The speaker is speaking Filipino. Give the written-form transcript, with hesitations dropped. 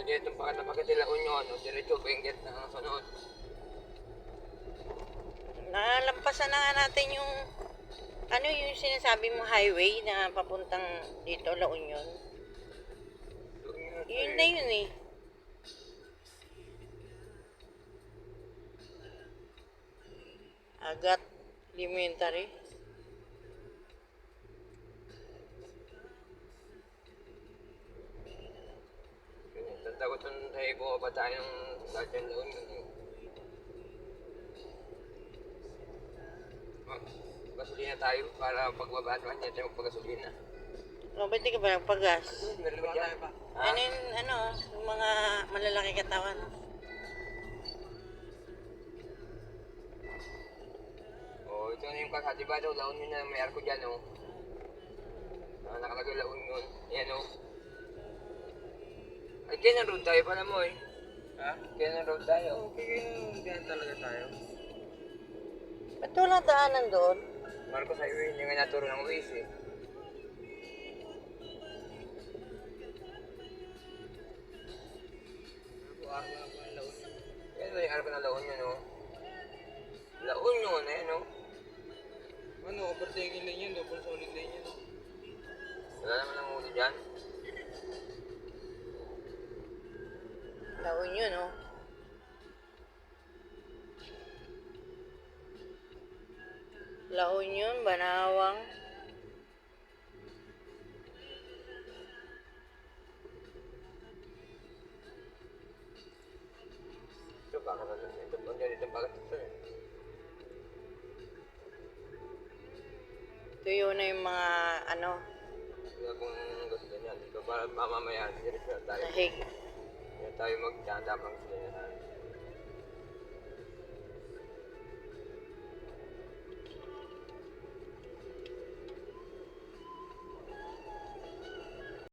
dito pagkatila unyon, no, diretso benggit na ang sunod. Nalampasan na nga natin yung ano yung sinasabi mo highway na papuntang dito, La Union. Yun na yun eh. Agat Elementary. Tanda ko itong tayo bumaba tayo ng dati ng laon yun. Gasolina tayo para pagbaba naman tayo magpagasolina. O, ba't di ka ba nagpagas? Meron ba dyan? Ano yung, ano, yung mga malalaki katawan? Oh, ito na yung kalsada ba daw, laon yun na may arko dyan, oh. Nakalagay laon yun. Yan, oh. Ay, kaya road tayo pala mo, eh. Ha? Kaya road tayo. Okay, kaya talaga tayo. Ba't walang daanan doon? Marcos Highway, yung nga naturo ng Waze, eh. Yan na yung arko ng laon yun, oh. Laon yun, eh, no? Ano, overtaking lane yan, double solid lane yan. Wala naman ang huli dyan. La Union, oh. La Union, Banawang. Ito, baka na lang. Ito, pag dito, bakit ito, eh. Tuyo na yung mga, ano, Wala kung gusto niya. Dito, para mamamaya, diretso na tayo. nahig. Hindi tayo magtanda pang sila.